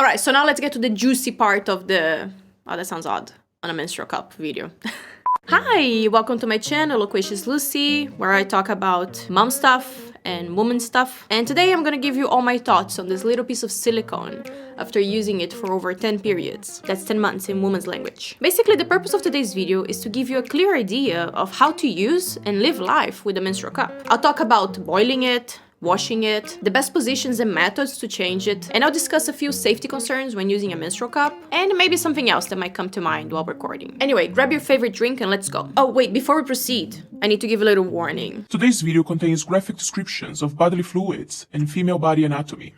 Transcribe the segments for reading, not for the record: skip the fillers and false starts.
All right, so now let's get to the juicy part of the... Oh, that sounds odd on a menstrual cup video. Hi, welcome to my channel, Loquacious Lucy, where I talk about mom stuff and woman stuff. And today I'm gonna give you all my thoughts on this little piece of silicone after using it for over 10 periods. That's 10 months in woman's language. Basically, the purpose of today's video is to give you a clear idea of how to use and live life with a menstrual cup. I'll talk about boiling it, washing it, the best positions and methods to change it, and I'll discuss a few safety concerns when using a menstrual cup, and maybe something else that might come to mind while recording. Anyway, grab your favorite drink and let's go. Oh wait, before we proceed, I need to give a little warning. Today's video contains graphic descriptions of bodily fluids and female body anatomy.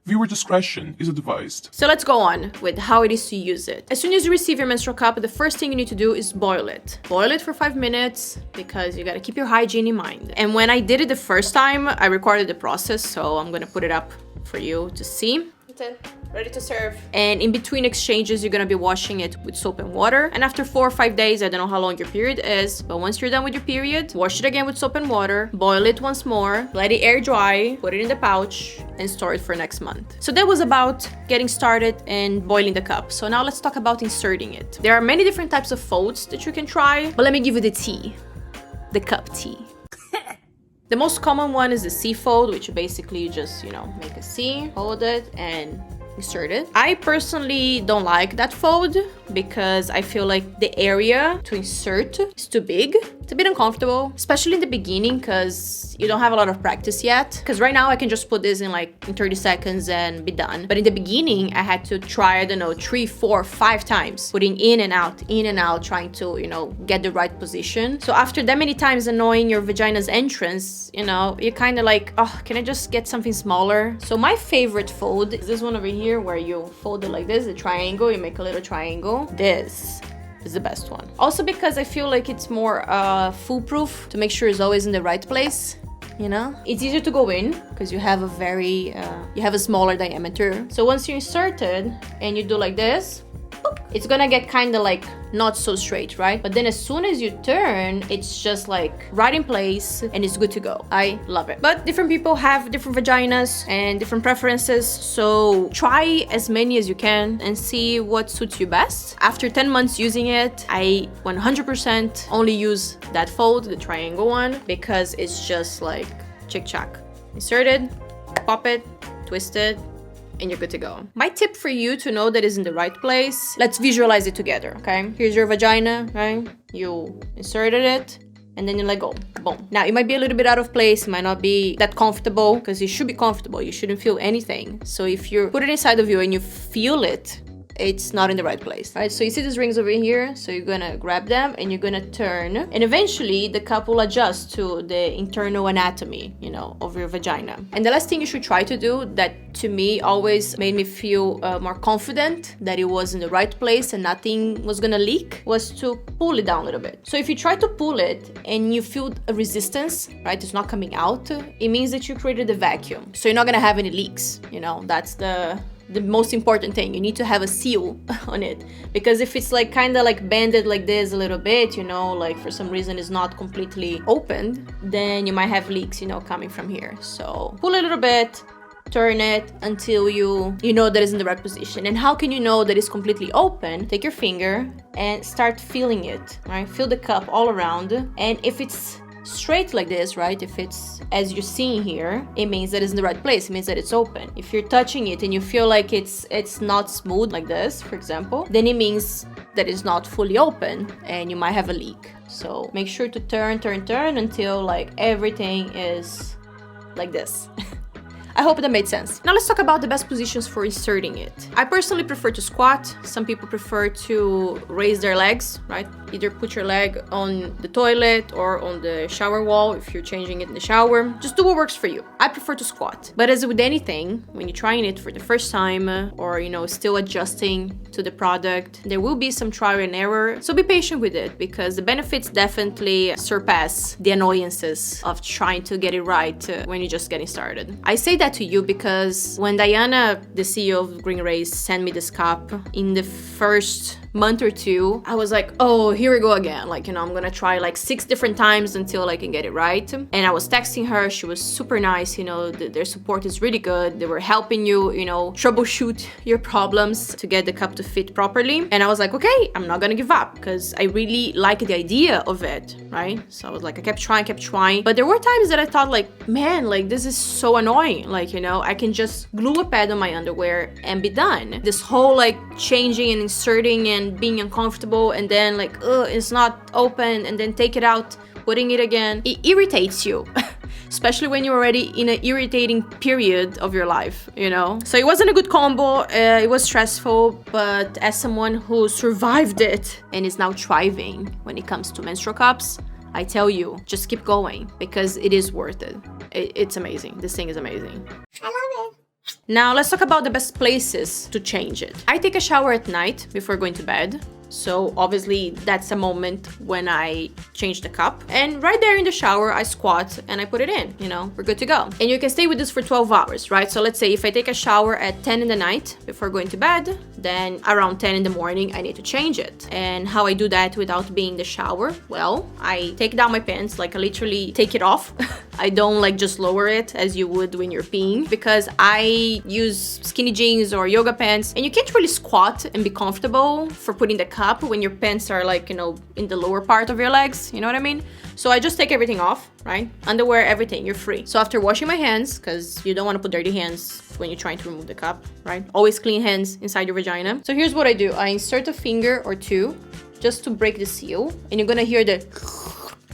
Viewer discretion is advised. So let's go on with how it is to use it. As soon as you receive your menstrual cup, the first thing you need to do is boil it. Boil it for 5 minutes because you gotta keep your hygiene in mind. And when I did it the first time, I recorded the process, so I'm gonna put it up for you to see. That's it. Ready to serve. And in between exchanges, you're gonna be washing it with soap and water. And after 4 or 5 days, I don't know how long your period is, but once you're done with your period, wash it again with soap and water, boil it once more, let it air dry, put it in the pouch, and store it for next month. So that was about getting started and boiling the cup. So now let's talk about inserting it. There are many different types of folds that you can try, but let me give you the tea. The cup tea. The most common one is the C fold, which basically you just, make a C, hold it, and insert it. I personally don't like that fold because I feel like the area to insert is too big. It's a bit uncomfortable, especially in the beginning because you don't have a lot of practice yet. Because right now I can just put this in 30 seconds and be done. But in the beginning, I had to try, 3, 4, 5 times, putting in and out, trying to, get the right position. So after that many times annoying your vagina's entrance, you're kind of like, oh, can I just get something smaller? So my favorite fold is this one over here where you fold it like this, a triangle, you make a little triangle. This is the best one. Also because I feel like it's more foolproof to make sure it's always in the right place. It's easier to go in because you have a smaller diameter. So once you insert it and you do like this, it's gonna get kind of not so straight, right? But then as soon as you turn, it's just right in place and it's good to go. I love it. But different people have different vaginas and different preferences, so try as many as you can and see what suits you best. After 10 months using it, I 100% only use that fold, the triangle one, because it's just chick-chack. Insert it, pop it, twist it, and you're good to go. My tip for you to know that is in the right place, let's visualize it together, okay? Here's your vagina, right? You inserted it, and then you let go, boom. Now, it might be a little bit out of place, it might not be that comfortable, because it should be comfortable, you shouldn't feel anything. So if you put it inside of you and you feel it, it's not in the right place, right? So you see these rings over here, so you're gonna grab them and you're gonna turn, and eventually the cup will adjust to the internal anatomy, of your vagina. And the last thing you should try to do that to me always made me feel more confident that it was in the right place and nothing was gonna leak was to pull it down a little bit. So if you try to pull it and you feel a resistance, right, it's not coming out, it means that you created a vacuum. So you're not gonna have any leaks, that's the most important thing. You need to have a seal on it, because if it's kind of banded like this a little bit, for some reason it's not completely opened, then you might have leaks, coming from here. So pull a little bit, turn it until you know that it's in the right position. And how can you know that it's completely open? Take your finger and start feeling it, right? Feel the cup all around, and if it's straight like this, right, if it's as you're seeing here, it means that it's in the right place. It means that it's open. If you're touching it and you feel like it's not smooth like this, for example, then it means that it's not fully open and you might have a leak. So make sure to turn until everything is like this. I hope that made sense. Now let's talk about the best positions for inserting it. I personally prefer to squat. Some people prefer to raise their legs, right? Either put your leg on the toilet or on the shower wall if you're changing it in the shower. Just do what works for you. I prefer to squat. But as with anything, when you're trying it for the first time or, still adjusting to the product, there will be some trial and error. So be patient with it because the benefits definitely surpass the annoyances of trying to get it right when you're just getting started. I say that to you because when Diana, the CEO of Green Race, sent me this cup, in the first month or two, I was like, oh, here we go again. Like, you know, I'm gonna try like 6 different times until I can get it right. And I was texting her. She was super nice. You know, their support is really good. They were helping you, you know, troubleshoot your problems to get the cup to fit properly. And I was like, okay, I'm not gonna give up because I really like the idea of it, right? So I was like, I kept trying. But there were times that I thought like, man, like this is so annoying. Like, you know, I can just glue a pad on my underwear and be done. This whole like changing and inserting and being uncomfortable and then like, it's not open and then take it out, putting it again. It irritates you. Especially when you're already in an irritating period of your life, you know? So it wasn't a good combo, it was stressful, but as someone who survived it and is now thriving when it comes to menstrual cups, I tell you, just keep going because it is worth it. It's amazing. This thing is amazing. I love it. Now let's talk about the best places to change it. I take a shower at night before going to bed. So obviously that's a moment when I change the cup. And right there in the shower, I squat and I put it in, you know, we're good to go. And you can stay with this for 12 hours, right? So let's say if I take a shower at 10 in the night before going to bed, then around 10 in the morning, I need to change it. And how I do that without being in the shower? Well, I take down my pants, like I literally take it off. I don't like just lower it as you would when you're peeing because I use skinny jeans or yoga pants and you can't really squat and be comfortable for putting the cup when your pants are like, you know, in the lower part of your legs, you know what I mean? So I just take everything off, right? Underwear, everything, you're free. So after washing my hands, because you don't want to put dirty hands when you're trying to remove the cup, right? Always clean hands inside your vagina. So here's what I do. I insert a finger or two just to break the seal and you're gonna hear the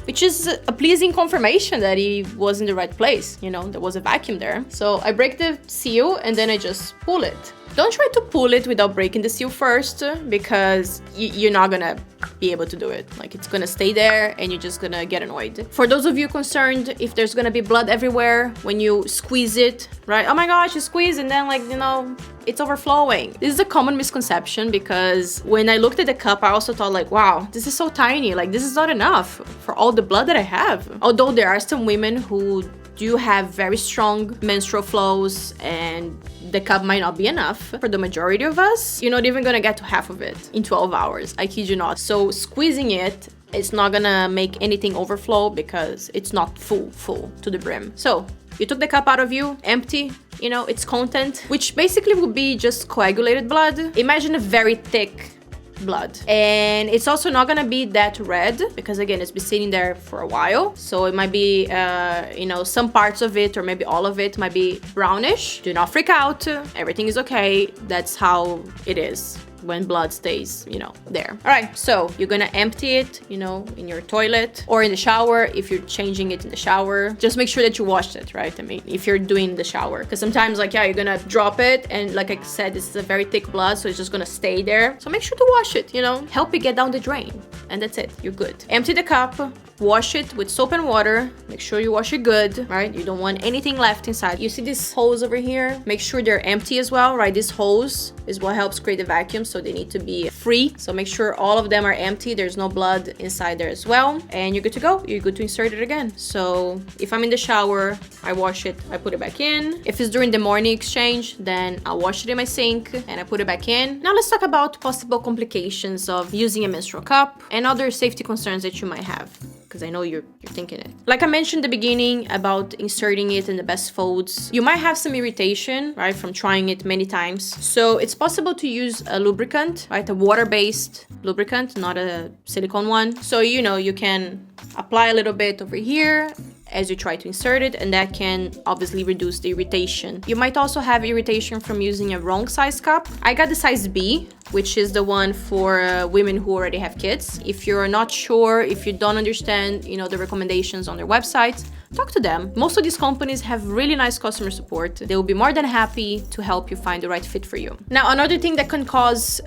which is a pleasing confirmation that it was in the right place, you know, there was a vacuum there. So I break the seal and then I just pull it. Don't try to pull it without breaking the seal first because you're not gonna be able to do it. Like it's gonna stay there and you're just gonna get annoyed. For those of you concerned if there's gonna be blood everywhere when you squeeze it, right? Oh my gosh, you squeeze and then like, you know, it's overflowing. This is a common misconception because when I looked at the cup, I also thought like, wow, this is so tiny. Like this is not enough for all the blood that I have. Although there are some women who do have very strong menstrual flows and the cup might not be enough. For the majority of us, you're not even gonna get to half of it in 12 hours. I kid you not. So squeezing it, it's not gonna make anything overflow because it's not full to the brim. So you took the cup out of you, empty, you know, its content, which basically would be just coagulated blood. Imagine a very thick blood. And it's also not gonna be that red because again, it's been sitting there for a while. So it might be, you know, some parts of it or maybe all of it might be brownish. Do not freak out. Everything is okay. That's how it is when blood stays, you know, there. All right, so you're gonna empty it, you know, in your toilet or in the shower. If you're changing it in the shower, just make sure that you washed it, right? I mean, if you're doing the shower, because sometimes like, yeah, you're gonna drop it and like I said, this is a very thick blood, so it's just gonna stay there. So make sure to wash it, you know, help it get down the drain and that's it, you're good. Empty the cup, wash it with soap and water. Make sure you wash it good, right? You don't want anything left inside. You see these holes over here? Make sure they're empty as well, right? These holes is what helps create the vacuum, so they need to be free. So make sure all of them are empty. There's no blood inside there as well. And you're good to go. You're good to insert it again. So if I'm in the shower, I wash it, I put it back in. If it's during the morning exchange, then I'll wash it in my sink and I put it back in. Now let's talk about possible complications of using a menstrual cup and other safety concerns that you might have, because I know you're thinking it. Like I mentioned in the beginning about inserting it in the best folds, you might have some irritation, right, from trying it many times. So it's possible to use a lubricant, right, a water-based lubricant, not a silicone one. So, you know, you can apply a little bit over here as you try to insert it, and that can obviously reduce the irritation. You might also have irritation from using a wrong size cup. I got the size B, which is the one for women who already have kids. If you're not sure, if you don't understand, you know, the recommendations on their website, talk to them. Most of these companies have really nice customer support. They will be more than happy to help you find the right fit for you. Now, another thing that can cause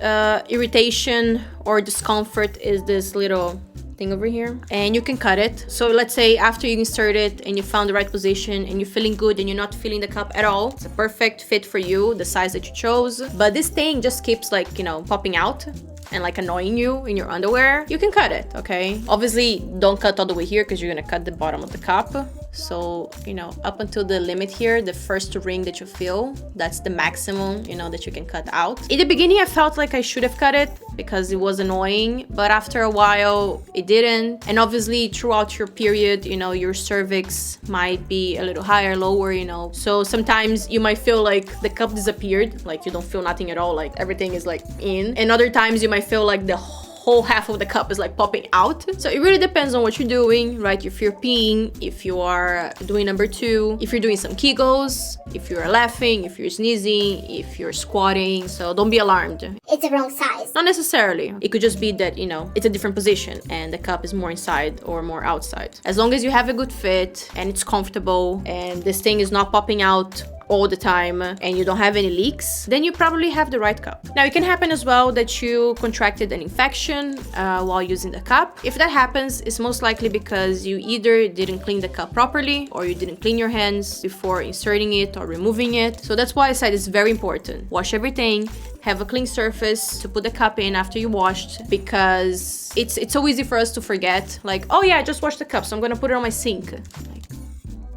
irritation or discomfort is this little thing over here, and you can cut it. So let's say after you insert it and you found the right position and you're feeling good and you're not feeling the cup at all, it's a perfect fit for you, the size that you chose, but this thing just keeps like, you know, popping out and like annoying you in your underwear, you can cut it, okay? Obviously, don't cut all the way here because you're gonna cut the bottom of the cup. So, you know, up until the limit here, the first ring that you feel, that's the maximum, you know, that you can cut out. In the beginning, I felt like I should have cut it because it was annoying, but after a while, it didn't. And obviously, throughout your period, you know, your cervix might be a little higher, lower, you know. So sometimes you might feel like the cup disappeared, like you don't feel nothing at all, like everything is like in. And other times you might feel like the whole half of the cup is like popping out. So it really depends on what you're doing, right? If you're peeing, if you are doing number 2, if you're doing some Kegels, if you're laughing, if you're sneezing, if you're squatting. So don't be alarmed. It's the wrong size. Not necessarily. It could just be that, you know, it's a different position and the cup is more inside or more outside. As long as you have a good fit and it's comfortable and this thing is not popping out all the time and you don't have any leaks, then you probably have the right cup. Now, it can happen as well that you contracted an infection while using the cup. If that happens, it's most likely because you either didn't clean the cup properly or you didn't clean your hands before inserting it or removing it. So that's why I said it's very important. Wash everything, have a clean surface to put the cup in after you washed, because it's so easy for us to forget, like, oh yeah, I just washed the cup, so I'm gonna put it on my sink. Like,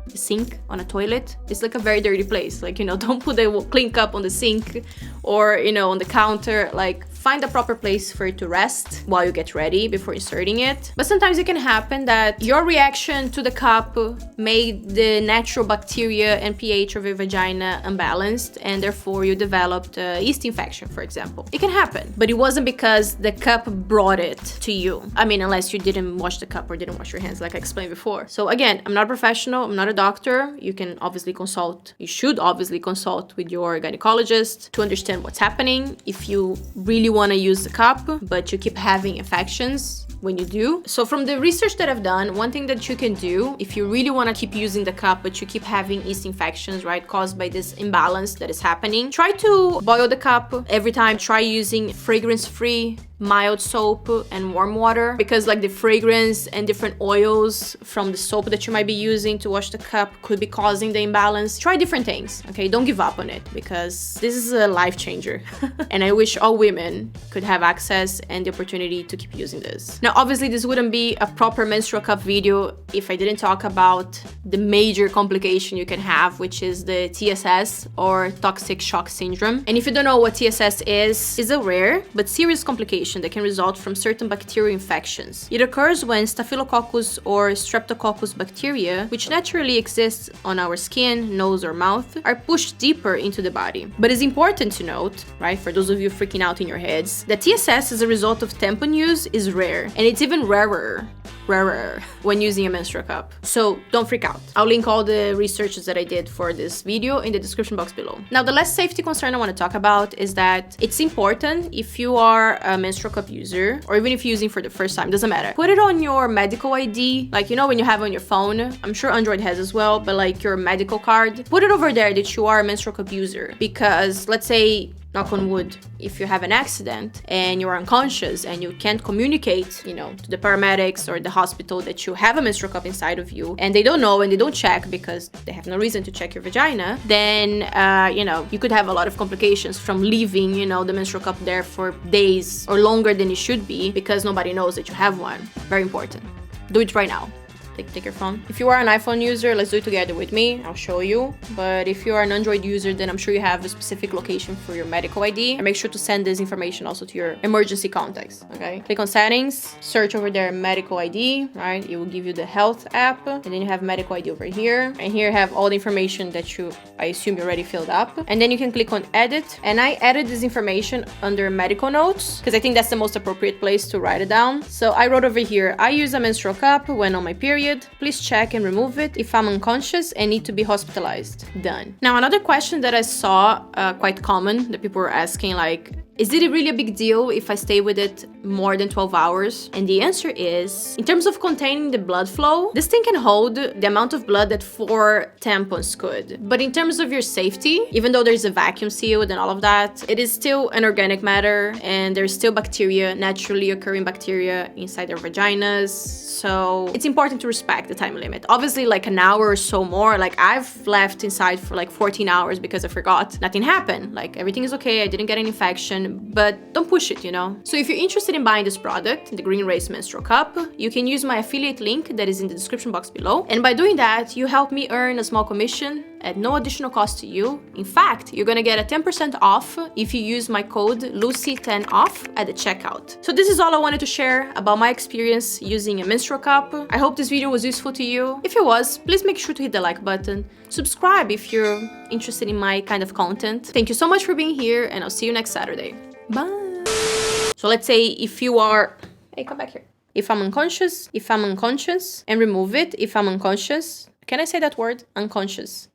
the sink on a toilet, it's like a very dirty place. Like, you know, don't put a clean cup on the sink or, you know, on the counter. Like, find a proper place for it to rest while you get ready before inserting it. But sometimes it can happen that your reaction to the cup made the natural bacteria and pH of your vagina unbalanced, and therefore you developed a yeast infection, for example. It can happen, but it wasn't because the cup brought it to you. I mean, unless you didn't wash the cup or didn't wash your hands, like I explained before. So again, I'm not a professional, I'm not a doctor. You can obviously consult, you should obviously consult with your gynecologist to understand what's happening. If you really want to use the cup, but you keep having infections when you do. So from the research that I've done, one thing that you can do if you really want to keep using the cup, but you keep having yeast infections, right, caused by this imbalance that is happening, try to boil the cup every time. Try using fragrance-free mild soap and warm water, because like the fragrance and different oils from the soap that you might be using to wash the cup could be causing the imbalance. Try different things, okay? Don't give up on it, because this is a life changer. And I wish all women could have access and the opportunity to keep using this. Now, obviously this wouldn't be a proper menstrual cup video if I didn't talk about the major complication you can have, which is the TSS, or toxic shock syndrome. And if you don't know what TSS is a rare but serious complication that can result from certain bacterial infections. It occurs when Staphylococcus or Streptococcus bacteria, which naturally exists on our skin, nose, or mouth, are pushed deeper into the body. But it's important to note, right, for those of you freaking out in your heads, that TSS as a result of tampon use is rare, and it's even rarer when using a menstrual cup. So don't freak out. I'll link all the researches that I did for this video in the description box below. Now, the last safety concern I want to talk about is that it's important, if you are a menstrual cup user, or even if you're using for the first time, doesn't matter, put it on your medical ID, like, you know, when you have on your phone. I'm sure Android has as well, but like your medical card, put it over there that you are a menstrual cup user. Because let's say, knock on wood, if you have an accident and you're unconscious and you can't communicate, you know, to the paramedics or the hospital that you have a menstrual cup inside of you, and they don't know and they don't check because they have no reason to check your vagina, then, you know, you could have a lot of complications from leaving, you know, the menstrual cup there for days or longer than it should be because nobody knows that you have one. Very important. Do it right now. Take your phone. If you are an iPhone user, let's do it together with me. I'll show you. But if you are an Android user, then I'm sure you have a specific location for your medical ID. And make sure to send this information also to your emergency contacts, okay? Click on settings, search over there medical ID, right? It will give you the health app, and then you have medical ID over here. And here have all the information that I assume you already filled up. And then you can click on edit. And I added this information under medical notes because I think that's the most appropriate place to write it down. So I wrote over here, I use a menstrual cup when on my period. Please check and remove it if I'm unconscious and need to be hospitalized. Done. Now, another question that I saw quite common that people were asking, like, is it really a big deal if I stay with it more than 12 hours? And the answer is, in terms of containing the blood flow, this thing can hold the amount of blood that 4 tampons could. But in terms of your safety, even though there's a vacuum sealed and all of that, it is still an organic matter, and there's still bacteria, naturally occurring bacteria inside their vaginas. So it's important to respect the time limit. Obviously, like an hour or so more, like I've left inside for like 14 hours because I forgot. Nothing happened. Like everything is okay. I didn't get an infection. can, but don't push it, you know? So if you're interested in buying this product, the Green Race Menstrual Cup, you can use my affiliate link that is in the description box below. And by doing that, you help me earn a small commission at no additional cost to you. In fact, you're gonna get a 10% off if you use my code LUCY10OFF at the checkout. So this is all I wanted to share about my experience using a menstrual cup. I hope this video was useful to you. If it was, please make sure to hit the like button. Subscribe if you're interested in my kind of content. Thank you so much for being here, and I'll see you next Saturday. Bye! So let's say if you are... Hey, come back here. If I'm unconscious, and remove it, if I'm unconscious. Can I say that word? Unconscious.